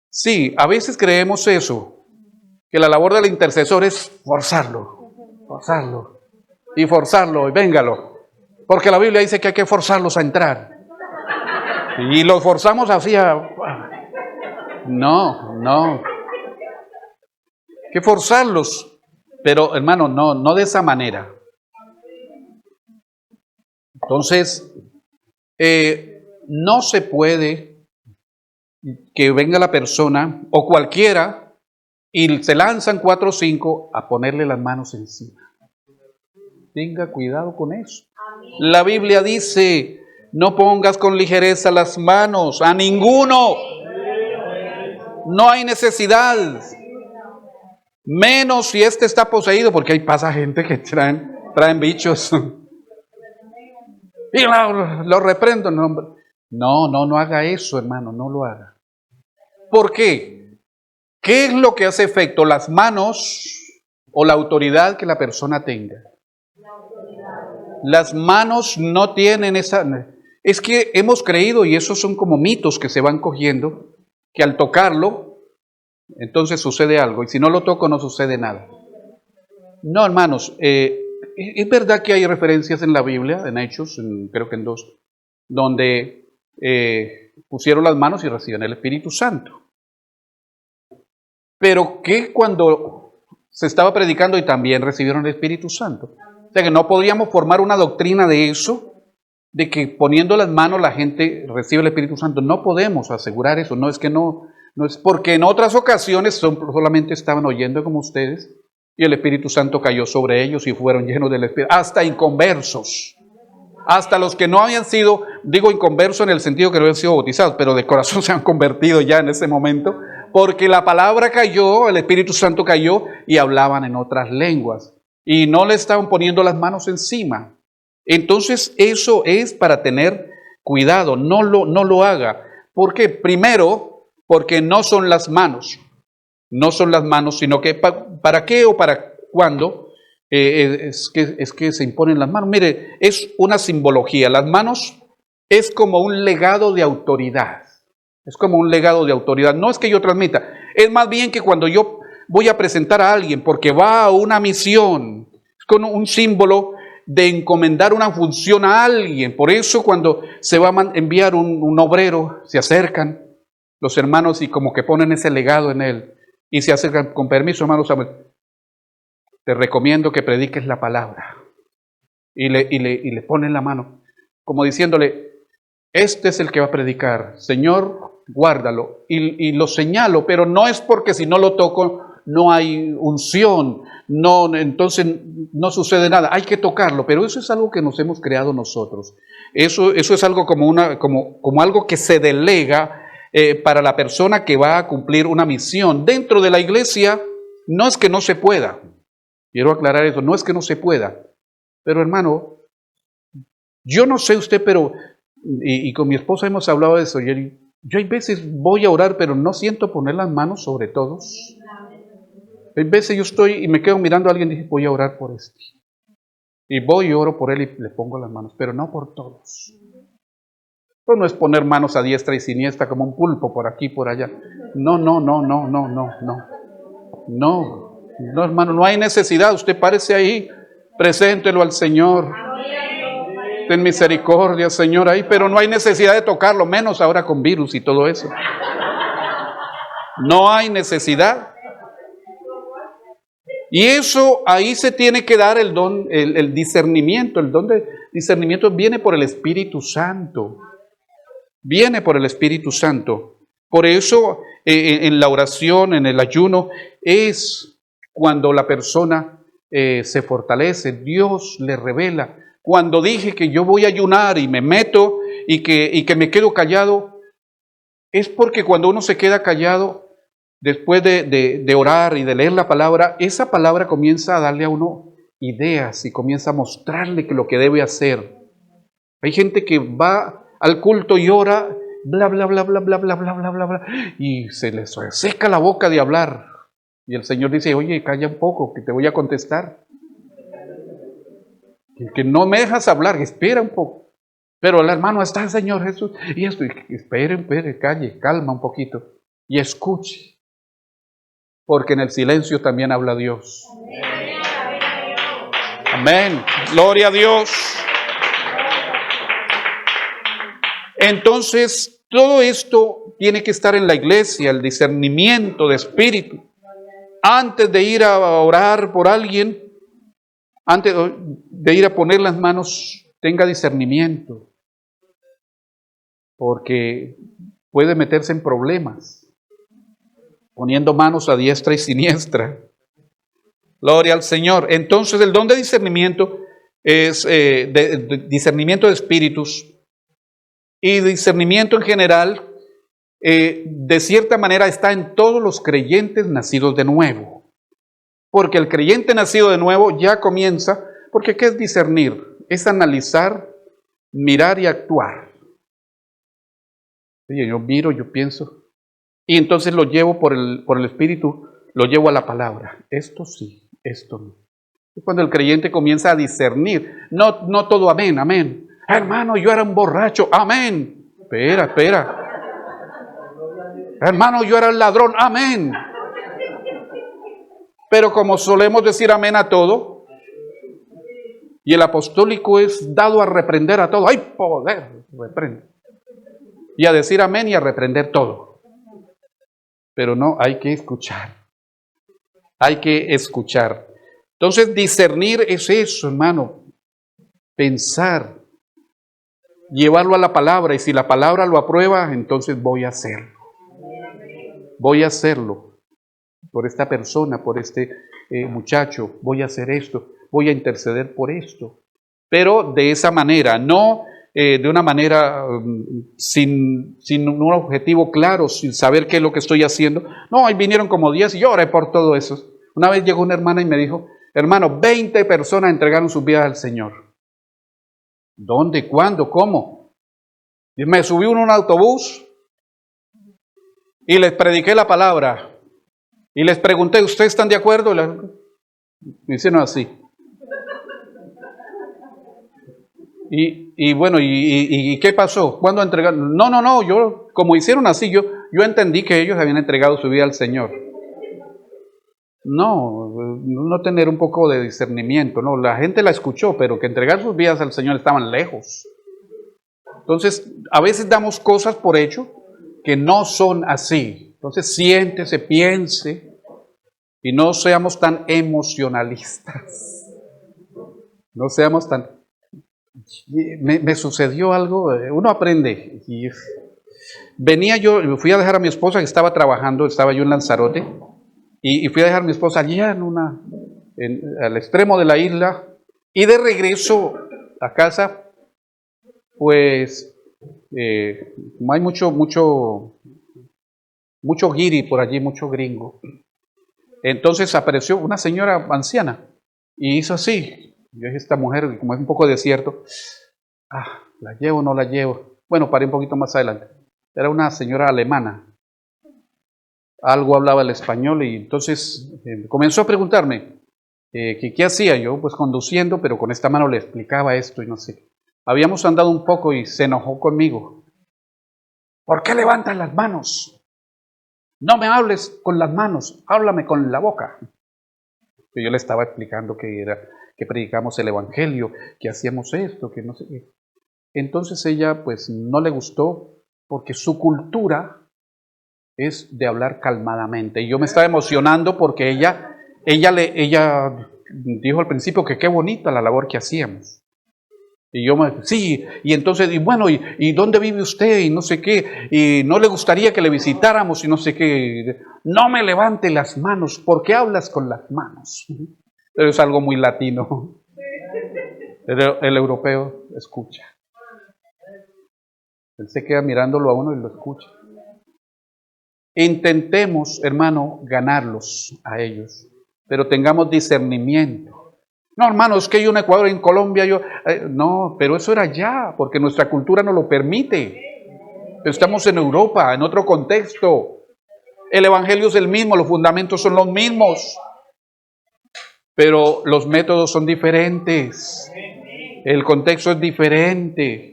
sí, a veces creemos eso, que la labor del intercesor es forzarlo, y véngalo. Porque la Biblia dice que hay que forzarlos a entrar. Y los forzamos así a... No. Hay que forzarlos. Pero hermano, no de esa manera. Entonces, no se puede que venga la persona o cualquiera y se lanzan 4 o 5 a ponerle las manos encima. Tenga cuidado con eso. La Biblia dice, no pongas con ligereza las manos a ninguno. No hay necesidad. Menos si este está poseído, porque ahí pasa gente que traen bichos. Y lo reprendo. No haga eso, hermano, no lo haga. ¿Por qué? ¿Qué es lo que hace efecto? ¿Las manos o la autoridad que la persona tenga? Las manos no tienen esa... Es que hemos creído, y esos son como mitos que se van cogiendo, que al tocarlo, entonces sucede algo, y si no lo toco no sucede nada. No, hermanos, es verdad que hay referencias en la Biblia, en Hechos, creo que en 2, donde pusieron las manos y reciben el Espíritu Santo. Pero que cuando se estaba predicando y también recibieron el Espíritu Santo. O sea que no podríamos formar una doctrina de eso, de que poniendo las manos la gente recibe el Espíritu Santo. No podemos asegurar eso, no es que no es porque en otras ocasiones solamente estaban oyendo como ustedes y el Espíritu Santo cayó sobre ellos y fueron llenos del Espíritu, hasta inconversos, hasta los que no habían sido, digo inconversos en el sentido que no habían sido bautizados, pero de corazón se han convertido ya en ese momento, porque la palabra cayó, el Espíritu Santo cayó y hablaban en otras lenguas y no le estaban poniendo las manos encima. Entonces eso es para tener cuidado, no lo haga. ¿Por qué? Primero, porque no son las manos, sino que ¿para qué o para cuándo? Es que se imponen las manos. Mire, es una simbología. Las manos es como un legado de autoridad. Es como un legado de autoridad. No es que yo transmita, es más bien que cuando yo voy a presentar a alguien porque va a una misión, es como un símbolo de encomendar una función a alguien. Por eso cuando se va a enviar un obrero, se acercan los hermanos y como que ponen ese legado en él y se acercan, con permiso, hermano Samuel, te recomiendo que prediques la palabra, y le ponen la mano como diciéndole, este es el que va a predicar, Señor, guárdalo, y lo señalo, pero no es porque si no lo toco no hay unción, no, entonces no sucede nada, hay que tocarlo, pero eso es algo que nos hemos creado nosotros, eso es algo como algo que se delega para la persona que va a cumplir una misión. Dentro de la iglesia no es que no se pueda, quiero aclarar eso, no es que no se pueda, pero hermano, yo no sé usted, pero, y con mi esposa hemos hablado de eso, yo hay veces voy a orar, pero no siento poner las manos sobre todos. Hay veces yo estoy y me quedo mirando a alguien y dije, voy a orar por este. Y voy y oro por él y le pongo las manos, pero no por todos. Pues no es poner manos a diestra y siniestra como un pulpo por aquí, por allá. No, hermano, no hay necesidad. Usted párese ahí, preséntelo al Señor. Ten misericordia, Señor, ahí, pero no hay necesidad de tocarlo, menos ahora con virus y todo eso. No hay necesidad. Y eso, ahí se tiene que dar el don, el discernimiento. El don de discernimiento viene por el Espíritu Santo. Viene por el Espíritu Santo. Por eso en la oración, en el ayuno, es cuando la persona se fortalece, Dios le revela. Cuando dije que yo voy a ayunar y me meto y que me quedo callado, es porque cuando uno se queda callado, después de orar y de leer la palabra, esa palabra comienza a darle a uno ideas y comienza a mostrarle que lo que debe hacer. Hay gente que va al culto y ora, bla, bla, bla, bla, bla, bla, bla, bla, bla, bla, y se les seca la boca de hablar. Y el Señor dice, oye, calla un poco, que te voy a contestar. Que no me dejas hablar, espera un poco. Pero el hermano está el Señor Jesús, y esto, espere, calle, calma un poquito, y escuche. Porque en el silencio también habla Dios. Amén. Gloria a Dios. Entonces, todo esto tiene que estar en la iglesia, el discernimiento de espíritu. Antes de ir a orar por alguien, antes de ir a poner las manos, tenga discernimiento, porque puede meterse en problemas, poniendo manos a diestra y siniestra. Gloria al Señor. Entonces, el don de discernimiento es discernimiento de espíritus y discernimiento en general. De cierta manera está en todos los creyentes nacidos de nuevo. Porque el creyente nacido de nuevo ya comienza, porque ¿qué es discernir? Es analizar, mirar y actuar. Oye, yo miro, yo pienso, y entonces lo llevo por el Espíritu, lo llevo a la palabra. Esto sí, esto no. Es cuando el creyente comienza a discernir. No todo amén, amén. Hermano, yo era un borracho, amén. Espera. Hermano, yo era el ladrón, amén. Pero como solemos decir amén a todo, y el apostólico es dado a reprender a todo, ¡hay poder! Reprende. Y a decir amén y a reprender todo. Pero no, hay que escuchar. Hay que escuchar. Entonces, discernir es eso, hermano. Pensar. Llevarlo a la palabra. Y si la palabra lo aprueba, entonces voy a hacerlo. Voy a hacerlo. Por esta persona, por este muchacho. Voy a hacer esto. Voy a interceder por esto. Pero de esa manera, no de una manera sin un objetivo claro, sin saber qué es lo que estoy haciendo. No, ahí vinieron como 10 y yo oré por todo eso. Una vez llegó una hermana y me dijo, hermano, 20 personas entregaron sus vidas al Señor. ¿Dónde? ¿Cuándo? ¿Cómo? Y me subí en un autobús y les prediqué la palabra. Y les pregunté, ¿ustedes están de acuerdo? Me hicieron así. Y bueno, ¿y qué pasó? ¿Cuándo entregaron? No, yo, como hicieron así, yo entendí que ellos habían entregado su vida al Señor. No tener un poco de discernimiento, no, la gente la escuchó, pero que entregar sus vidas al Señor estaban lejos. Entonces, a veces damos cosas por hecho que no son así. Entonces, siéntese, piense, y no seamos tan emocionalistas. No seamos tan... Me sucedió algo, uno aprende. Venía yo, fui a dejar a mi esposa que estaba trabajando, estaba yo en Lanzarote, y fui a dejar a mi esposa allá al extremo de la isla, y de regreso a casa, pues, como hay mucho guiri por allí, mucho gringo, entonces apareció una señora anciana, y hizo así. Yo dije, esta mujer, como es un poco desierto, ¿la llevo o no la llevo? Bueno, paré un poquito más adelante. Era una señora alemana. Algo hablaba el español y entonces comenzó a preguntarme qué hacía yo, pues conduciendo, pero con esta mano le explicaba esto y no sé. Habíamos andado un poco y se enojó conmigo. ¿Por qué levantas las manos? No me hables con las manos, háblame con la boca. Y yo le estaba explicando que predicamos el evangelio, que hacíamos esto, que no sé qué. Entonces ella pues no le gustó porque su cultura es de hablar calmadamente. Y yo me estaba emocionando porque ella dijo al principio que qué bonita la labor que hacíamos. Y yo sí, y entonces, y bueno, ¿y dónde vive usted? Y no sé qué, y no le gustaría que le visitáramos y no sé qué. No me levante las manos, ¿por qué hablas con las manos? Pero es algo muy latino. El europeo escucha. Él se queda mirándolo a uno y lo escucha. Intentemos, hermano, ganarlos a ellos, pero tengamos discernimiento. No, hermano, es que yo en Ecuador, en Colombia, no, pero eso era allá, porque nuestra cultura no lo permite. Pero estamos en Europa, en otro contexto. El evangelio es el mismo, los fundamentos son los mismos, pero los métodos son diferentes. El contexto es diferente.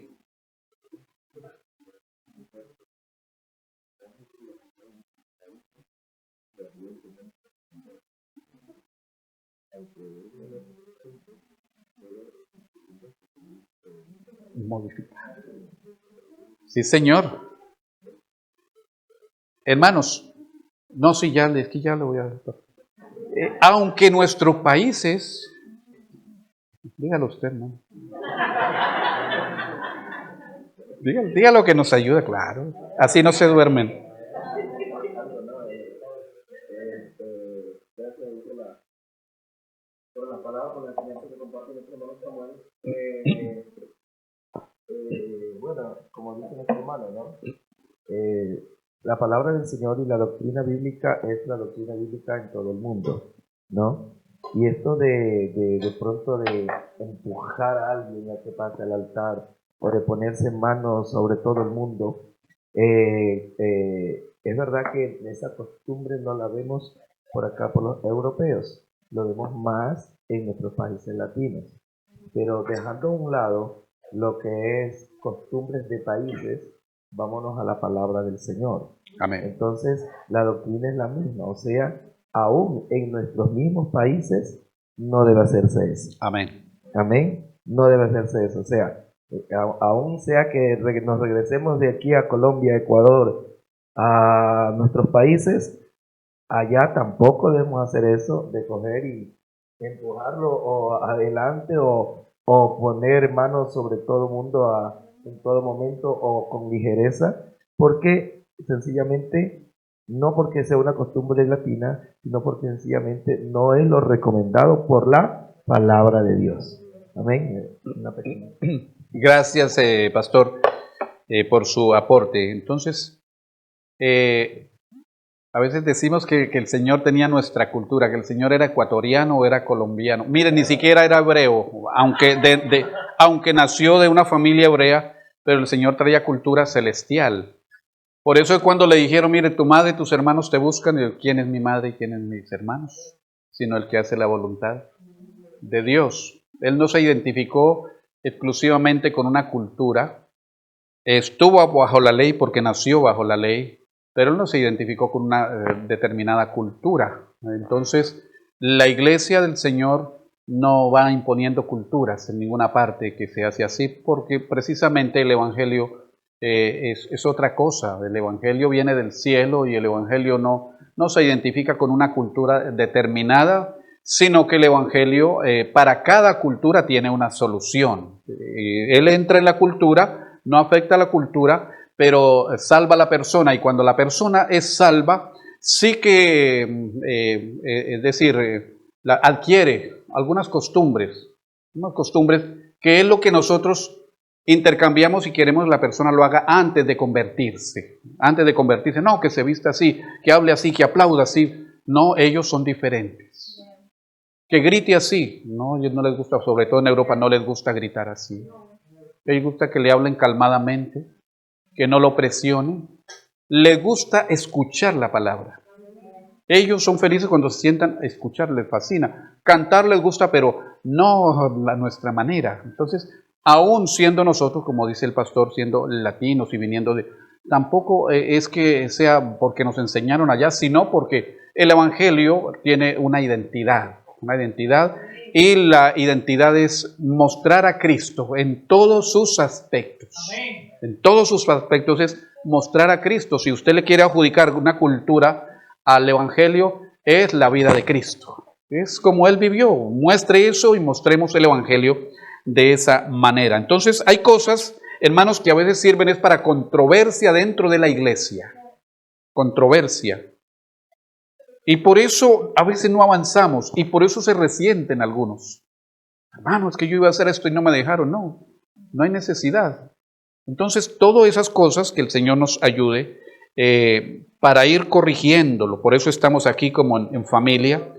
Modificar. Sí, señor. Hermanos, no, sí, es que ya lo voy a... aunque nuestros países, dígalo usted, ¿no? Dígalo que nos ayuda, claro. Así no se duermen. Con la palabra, con la enseñanza que comparte nuestro hermano Samuel, bueno, como dice nuestro hermano, ¿no? La palabra del Señor y la doctrina bíblica es la doctrina bíblica en todo el mundo, ¿no? Y esto de pronto de empujar a alguien a que pase al altar o de ponerse en manos sobre todo el mundo, es verdad que esa costumbre no la vemos por acá por los europeos, lo vemos más en nuestros países latinos, pero dejando a un lado lo que es costumbres de países, vámonos a la palabra del Señor. Amén. Entonces, la doctrina es la misma, o sea, aún en nuestros mismos países no debe hacerse eso. Amén. Amén. No debe hacerse eso, o sea, aún sea que nos regresemos de aquí a Colombia, Ecuador, a nuestros países, allá tampoco debemos hacer eso de coger y empujarlo o adelante o poner manos sobre todo el mundo en todo momento o con ligereza, porque sencillamente, no porque sea una costumbre latina, sino porque sencillamente no es lo recomendado por la palabra de Dios. Amén. Gracias, pastor, por su aporte. Entonces, a veces decimos que el Señor tenía nuestra cultura, que el Señor era ecuatoriano o era colombiano. Miren, ni siquiera era hebreo, aunque nació de una familia hebrea, pero el Señor traía cultura celestial. Por eso es cuando le dijeron, mire, tu madre y tus hermanos te buscan, y ¿quién es mi madre y quién es mis hermanos? Sino el que hace la voluntad de Dios. Él no se identificó exclusivamente con una cultura, estuvo bajo la ley porque nació bajo la ley, pero él no se identificó con una determinada cultura. Entonces, la iglesia del Señor no va imponiendo culturas en ninguna parte que se hace así, porque precisamente el Evangelio es otra cosa. El Evangelio viene del cielo y el Evangelio no se identifica con una cultura determinada, sino que el Evangelio para cada cultura tiene una solución. Él entra en la cultura, no afecta a la cultura, pero salva a la persona, y cuando la persona es salva, sí que, es decir, adquiere algunas costumbres que es lo que nosotros intercambiamos y queremos que la persona lo haga antes de convertirse. Antes de convertirse, no, que se vista así, que hable así, que aplauda así. No, ellos son diferentes. Que grite así, no, a ellos no les gusta, sobre todo en Europa no les gusta gritar así. A ellos les gusta que le hablen calmadamente, que no lo presionen. Les gusta escuchar la palabra. Ellos son felices cuando se sientan a escuchar, les fascina. Cantar les gusta, pero no nuestra manera. Entonces, aún siendo nosotros, como dice el pastor, siendo latinos y viniendo de... Tampoco es que sea porque nos enseñaron allá, sino porque el Evangelio tiene una identidad, y la identidad es mostrar a Cristo en todos sus aspectos. En todos sus aspectos es mostrar a Cristo. Si usted le quiere adjudicar una cultura al Evangelio, es la vida de Cristo. Es como Él vivió. Muestre eso y mostremos el Evangelio de esa manera. Entonces hay cosas, hermanos, que a veces sirven es para controversia dentro de la iglesia. Controversia. Y por eso a veces no avanzamos y por eso se resienten algunos. Hermano, es que yo iba a hacer esto y no me dejaron. No hay necesidad. Entonces, todas esas cosas que el Señor nos ayude para ir corrigiéndolo. Por eso estamos aquí como en familia,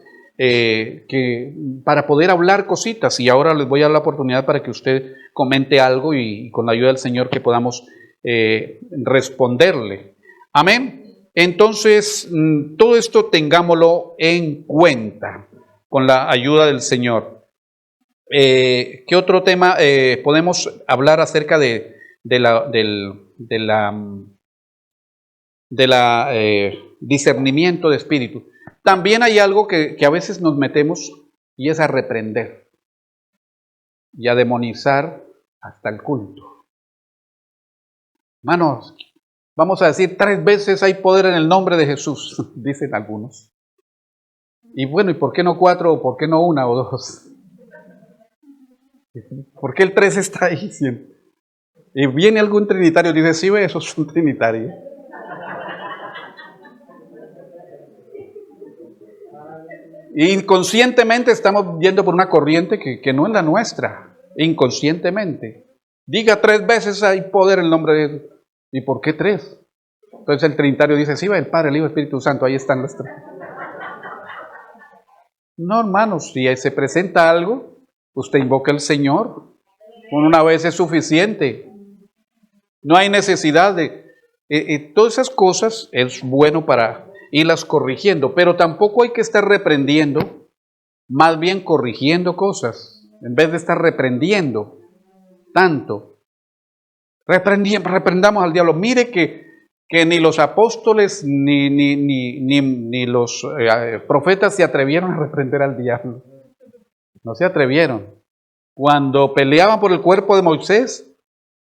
para poder hablar cositas. Y ahora les voy a dar la oportunidad para que usted comente algo y con la ayuda del Señor que podamos responderle. Amén. Entonces, todo esto tengámoslo en cuenta con la ayuda del Señor. ¿Qué otro tema podemos hablar acerca del discernimiento de espíritu? También hay algo que a veces nos metemos y es a reprender y a demonizar hasta el culto. Hermanos, vamos a decir 3 veces hay poder en el nombre de Jesús, dicen algunos. Y bueno, ¿y por qué no 4 o por qué no 1 o 2? ¿Por qué el 3 está ahí siempre? Y viene algún trinitario y dice, sí, ve, esos son trinitarios. Inconscientemente estamos yendo por una corriente que no es la nuestra. Inconscientemente. Diga 3 veces hay poder en el nombre de Jesús. ¿Y por qué 3? Entonces el trinitario dice, sí, va el Padre, el Hijo, el Espíritu Santo, ahí están las 3. No, hermanos, si se presenta algo, usted invoca al Señor. Con una vez es suficiente. No hay necesidad de... todas esas cosas es bueno para irlas corrigiendo, pero tampoco hay que estar reprendiendo, más bien corrigiendo cosas, en vez de estar reprendiendo tanto. Reprendamos al diablo. Mire que ni los apóstoles ni los profetas se atrevieron a reprender al diablo. No se atrevieron. Cuando peleaban por el cuerpo de Moisés,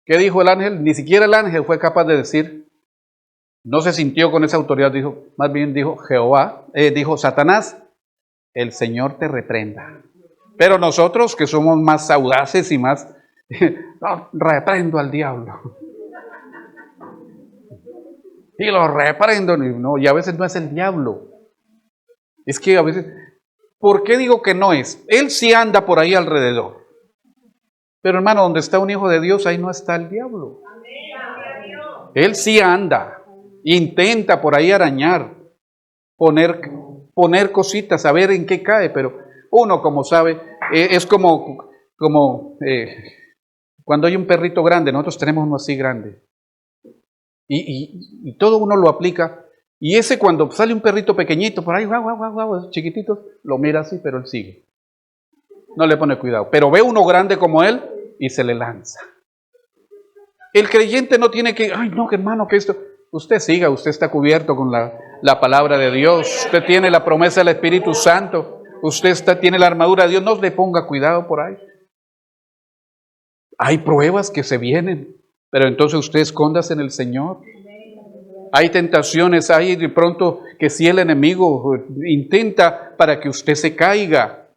¿qué dijo el ángel? Ni siquiera el ángel fue capaz de decir, no se sintió con esa autoridad, dijo, más bien dijo dijo Satanás, el Señor te reprenda. Pero nosotros que somos más audaces y más, no, reprendo al diablo. Y lo reprendo, no, y a veces no es el diablo. Es que a veces, ¿por qué digo que no es? Él sí anda por ahí alrededor. Pero hermano, donde está un hijo de Dios, ahí no está el diablo. Él sí anda. Intenta por ahí arañar, poner cositas, a ver en qué cae, pero uno como sabe, es como cuando hay un perrito grande, nosotros tenemos uno así grande, y todo uno lo aplica, y ese cuando sale un perrito pequeñito, por ahí, guau, chiquitito, lo mira así, pero él sigue, no le pone cuidado, pero ve uno grande como él, y se le lanza. El creyente no tiene que, ay no, hermano, que esto... Usted siga, usted está cubierto con la palabra de Dios, usted tiene la promesa del Espíritu Santo, usted tiene la armadura de Dios, no le ponga cuidado por ahí. Hay pruebas que se vienen, pero entonces usted escóndase en el Señor. Hay tentaciones, hay de pronto que si el enemigo intenta para que usted se caiga,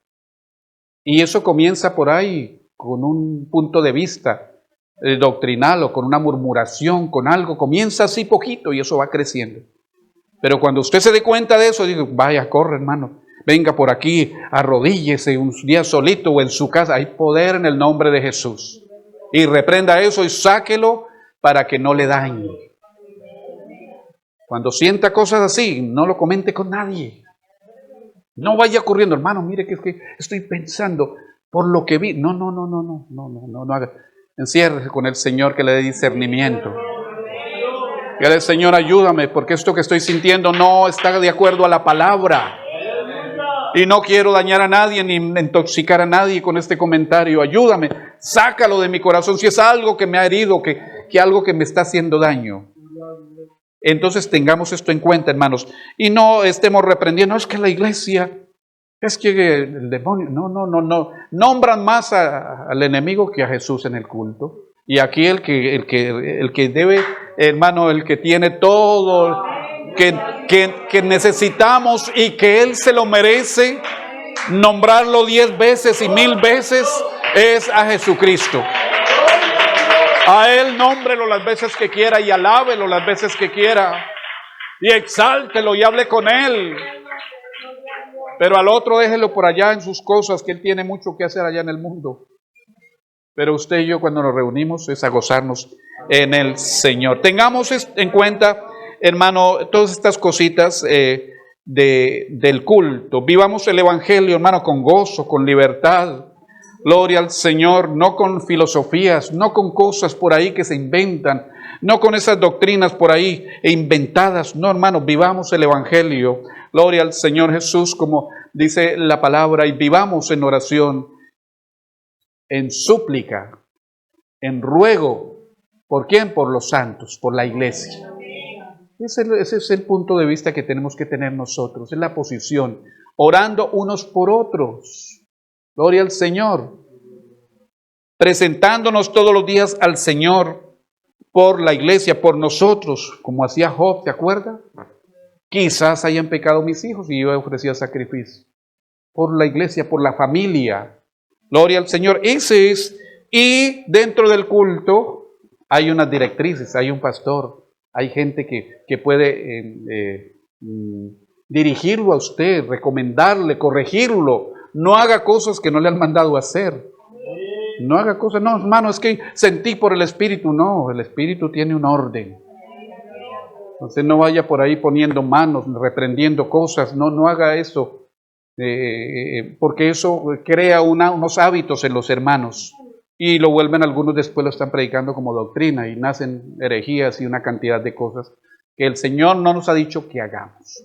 y eso comienza por ahí con un punto de vista doctrinal o con una murmuración, con algo, comienza así poquito y eso va creciendo. Pero cuando usted se dé cuenta de eso, digo, vaya, corre hermano, venga por aquí, arrodíllese un día solito o en su casa, hay poder en el nombre de Jesús. Y reprenda eso y sáquelo para que no le dañe. Cuando sienta cosas así, no lo comente con nadie. No vaya corriendo, hermano, mire que es que estoy pensando por lo que vi. No haga. Enciérrese con el Señor que le dé discernimiento. Dígale, Señor, ayúdame, porque esto que estoy sintiendo no está de acuerdo a la palabra. Y no quiero dañar a nadie ni intoxicar a nadie con este comentario. Ayúdame, sácalo de mi corazón. Si es algo que me ha herido, que algo que me está haciendo daño. Entonces tengamos esto en cuenta, hermanos. Y no estemos reprendiendo, no es que la iglesia... Es que el demonio, no. Nombran más al enemigo que a Jesús en el culto. Y aquí el que debe, hermano, el que tiene todo, que necesitamos y que Él se lo merece, nombrarlo 10 veces y 1000 veces, es a Jesucristo. A Él nómbrelo las veces que quiera y alábelo las veces que quiera. Y exáltelo y hable con Él. Pero al otro déjelo por allá en sus cosas, que él tiene mucho que hacer allá en el mundo. Pero usted y yo cuando nos reunimos es a gozarnos en el Señor. Tengamos en cuenta, hermano, todas estas cositas del culto. Vivamos el Evangelio, hermano, con gozo, con libertad. Gloria al Señor, no con filosofías, no con cosas por ahí que se inventan, no con esas doctrinas por ahí inventadas. No, hermano, vivamos el Evangelio. Gloria al Señor Jesús, como dice la palabra, y vivamos en oración, en súplica, en ruego. ¿Por quién? Por los santos, por la iglesia. Ese es el punto de vista que tenemos que tener nosotros, es la posición, orando unos por otros. Gloria al Señor. Presentándonos todos los días al Señor, por la iglesia, por nosotros, como hacía Job, ¿te acuerdas? Quizás hayan pecado mis hijos y yo ofrecía sacrificio. Por la iglesia, por la familia. Gloria al Señor. Ese es. Y dentro del culto hay unas directrices, hay un pastor, hay gente que puede dirigirlo a usted, recomendarle, corregirlo. No haga cosas que no le han mandado a hacer. No haga cosas, no, hermano, es que sentí por el Espíritu. No, el Espíritu tiene un orden. Entonces no vaya por ahí poniendo manos, reprendiendo cosas, no haga eso, porque eso crea unos hábitos en los hermanos y lo vuelven, algunos después lo están predicando como doctrina y nacen herejías y una cantidad de cosas que el Señor no nos ha dicho que hagamos.